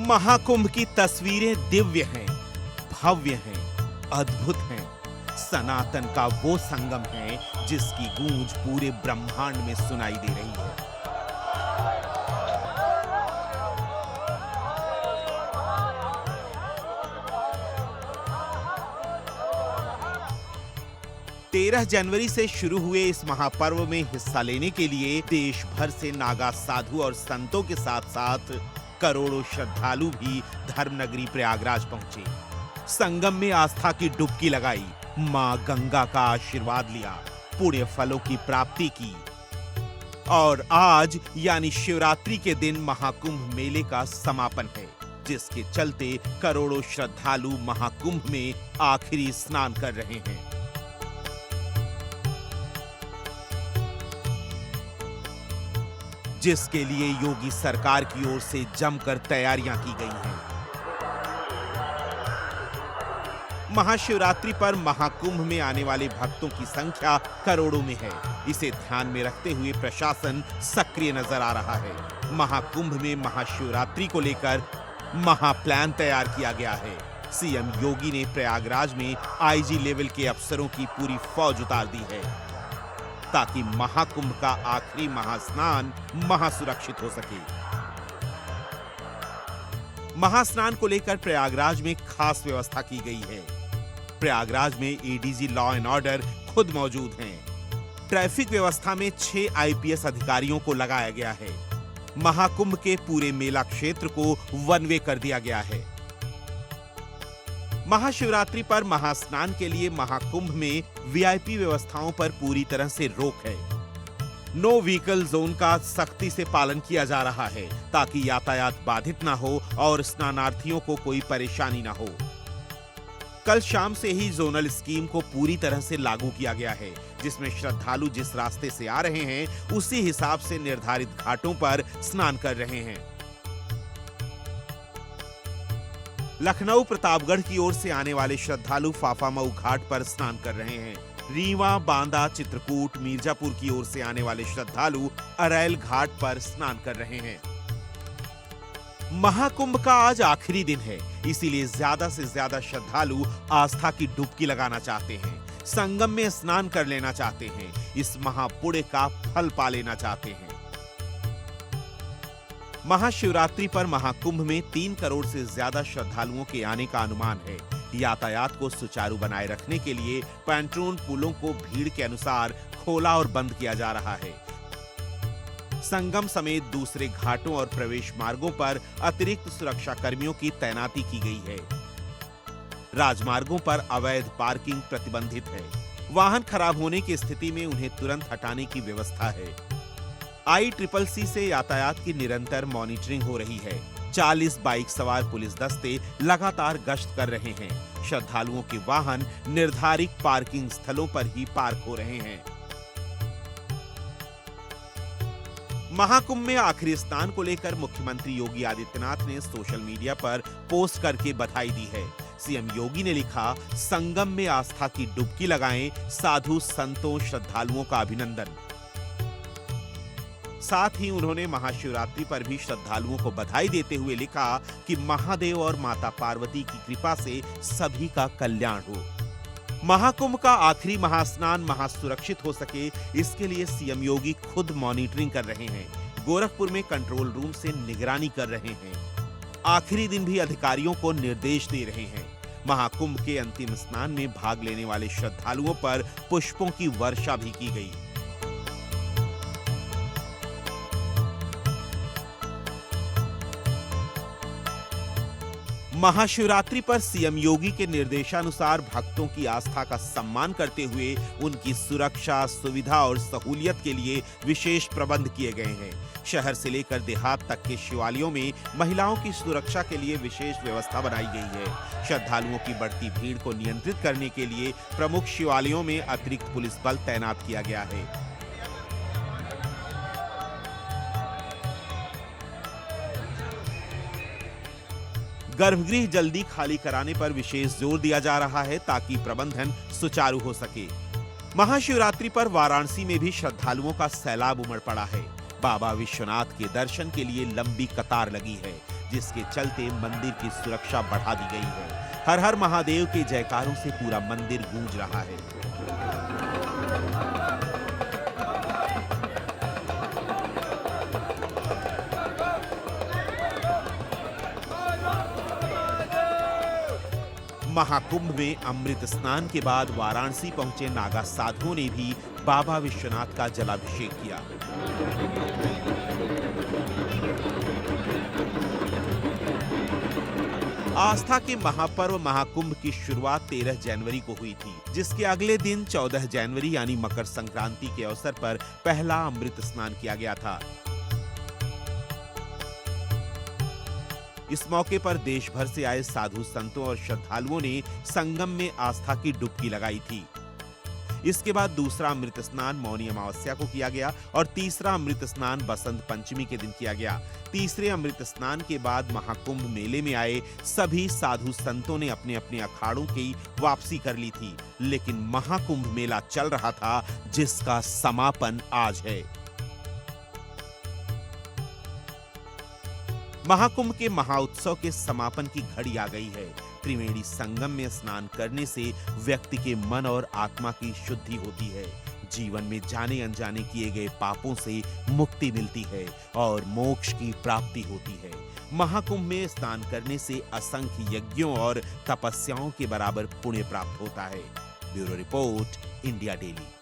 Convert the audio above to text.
महाकुंभ की तस्वीरें दिव्य हैं, भव्य हैं, अद्भुत हैं। सनातन का वो संगम है जिसकी गूंज पूरे ब्रह्मांड में सुनाई दे रही है। तेरह जनवरी से शुरू हुए इस महापर्व में हिस्सा लेने के लिए देश भर से नागा साधु और संतों के साथ साथ करोड़ों श्रद्धालु भी धर्मनगरी प्रयागराज पहुंचे। संगम में आस्था की डुबकी लगाई, मां गंगा का आशीर्वाद लिया, पुण्य फलों की प्राप्ति की। और आज यानी शिवरात्रि के दिन महाकुंभ मेले का समापन है, जिसके चलते करोड़ों श्रद्धालु महाकुंभ में आखिरी स्नान कर रहे हैं। जिसके लिए योगी सरकार की ओर से जमकर तैयारियां की गई हैं। महाशिवरात्रि पर महाकुंभ में आने वाले भक्तों की संख्या करोड़ों में है। इसे ध्यान में रखते हुए प्रशासन सक्रिय नजर आ रहा है। महाकुंभ में महाशिवरात्रि को लेकर महाप्लान तैयार किया गया है। सीएम योगी ने प्रयागराज में आईजी लेवल के अफसरों की पूरी फौज उतार दी है, ताकि महाकुंभ का आखिरी महास्नान महासुरक्षित हो सके। महास्नान को लेकर प्रयागराज में खास व्यवस्था की गई है। प्रयागराज में एडीजी लॉ एंड ऑर्डर खुद मौजूद हैं। ट्रैफिक व्यवस्था में 6 आईपीएस अधिकारियों को लगाया गया है। महाकुंभ के पूरे मेला क्षेत्र को वन वे कर दिया गया है। महाशिवरात्रि पर महास्नान के लिए महाकुंभ में वीआईपी व्यवस्थाओं पर पूरी तरह से रोक है। नो व्हीकल जोन का सख्ती से पालन किया जा रहा है, ताकि यातायात बाधित ना हो और स्नानार्थियों को कोई परेशानी ना हो। कल शाम से ही जोनल स्कीम को पूरी तरह से लागू किया गया है, जिसमें श्रद्धालु जिस रास्ते से आ रहे हैं उसी हिसाब से निर्धारित घाटों पर स्नान कर रहे हैं। लखनऊ प्रतापगढ़ की ओर से आने वाले श्रद्धालु फाफामऊ घाट पर स्नान कर रहे हैं। रीवा, बांदा, चित्रकूट, मिर्जापुर की ओर से आने वाले श्रद्धालु अरैल घाट पर स्नान कर रहे हैं। महाकुंभ का आज आखिरी दिन है, इसीलिए ज्यादा से ज्यादा श्रद्धालु आस्था की डुबकी लगाना चाहते हैं, संगम में स्नान कर लेना चाहते हैं, इस महापुण्य का फल पा लेना चाहते हैं। महाशिवरात्रि पर महाकुंभ में 3 करोड़ से ज्यादा श्रद्धालुओं के आने का अनुमान है। यातायात को सुचारू बनाए रखने के लिए पैंट्रोन पुलों को भीड़ के अनुसार खोला और बंद किया जा रहा है। संगम समेत दूसरे घाटों और प्रवेश मार्गों पर अतिरिक्त सुरक्षा कर्मियों की तैनाती की गई है। राजमार्गों पर अवैध पार्किंग प्रतिबंधित है। वाहन खराब होने की स्थिति में उन्हें तुरंत हटाने की व्यवस्था है। ICCC से यातायात की निरंतर मॉनिटरिंग हो रही है। 40 बाइक सवार पुलिस दस्ते लगातार गश्त कर रहे हैं। श्रद्धालुओं के वाहन निर्धारित पार्किंग स्थलों पर ही पार्क हो रहे हैं। महाकुंभ में आखिरी स्नान को लेकर मुख्यमंत्री योगी आदित्यनाथ ने सोशल मीडिया पर पोस्ट करके बधाई दी है। सीएम योगी ने लिखा, संगम में आस्था की डुबकी लगाएं, साधु संतों श्रद्धालुओं का अभिनंदन। साथ ही उन्होंने महाशिवरात्रि पर भी श्रद्धालुओं को बधाई देते हुए लिखा कि महादेव और माता पार्वती की कृपा से सभी का कल्याण हो। महाकुंभ का आखिरी महास्नान महासुरक्षित हो सके, इसके लिए सीएम योगी खुद मॉनिटरिंग कर रहे हैं। गोरखपुर में कंट्रोल रूम से निगरानी कर रहे हैं। आखिरी दिन भी अधिकारियों को निर्देश दे रहे हैं। महाकुंभ के अंतिम स्नान में भाग लेने वाले श्रद्धालुओं पर पुष्पों की वर्षा भी की गई। महाशिवरात्रि पर सीएम योगी के निर्देशानुसार भक्तों की आस्था का सम्मान करते हुए उनकी सुरक्षा, सुविधा और सहूलियत के लिए विशेष प्रबंध किए गए हैं। शहर से लेकर देहात तक के शिवालयों में महिलाओं की सुरक्षा के लिए विशेष व्यवस्था बनाई गई है। श्रद्धालुओं की बढ़ती भीड़ को नियंत्रित करने के लिए प्रमुख शिवालयों में अतिरिक्त पुलिस बल तैनात किया गया है। गर्भगृह जल्दी खाली कराने पर विशेष जोर दिया जा रहा है, ताकि प्रबंधन सुचारू हो सके। महाशिवरात्रि पर वाराणसी में भी श्रद्धालुओं का सैलाब उमड़ पड़ा है। बाबा विश्वनाथ के दर्शन के लिए लंबी कतार लगी है। जिसके चलते मंदिर की सुरक्षा बढ़ा दी गई है। हर हर महादेव के जयकारों से पूरा मंदिर गूंज रहा है। महाकुंभ में अमृत स्नान के बाद वाराणसी पहुंचे नागा साधुओं ने भी बाबा विश्वनाथ का जलाभिषेक किया। आस्था के महापर्व महाकुंभ की शुरुआत 13 जनवरी को हुई थी, जिसके अगले दिन 14 जनवरी यानी मकर संक्रांति के अवसर पर पहला अमृत स्नान किया गया था। इस मौके पर देश भर से आए साधु संतों और श्रद्धालुओं ने संगम में आस्था की डुबकी लगाई थी। इसके बाद दूसरा अमृत स्नान मौनी अमावस्या को किया गया और तीसरा अमृत स्नान बसंत पंचमी के दिन किया गया। तीसरे अमृत स्नान के बाद महाकुंभ मेले में आए सभी साधु संतों ने अपने अपने अखाड़ों की वापसी कर ली थी, लेकिन महाकुंभ मेला चल रहा था, जिसका समापन आज है। महाकुंभ के महाउत्सव के समापन की घड़ी आ गई है। त्रिवेणी संगम में स्नान करने से व्यक्ति के मन और आत्मा की शुद्धि होती है। जीवन में जाने अनजाने किए गए पापों से मुक्ति मिलती है और मोक्ष की प्राप्ति होती है। महाकुंभ में स्नान करने से असंख्य यज्ञों और तपस्याओं के बराबर पुण्य प्राप्त होता है। Bureau report, India daily.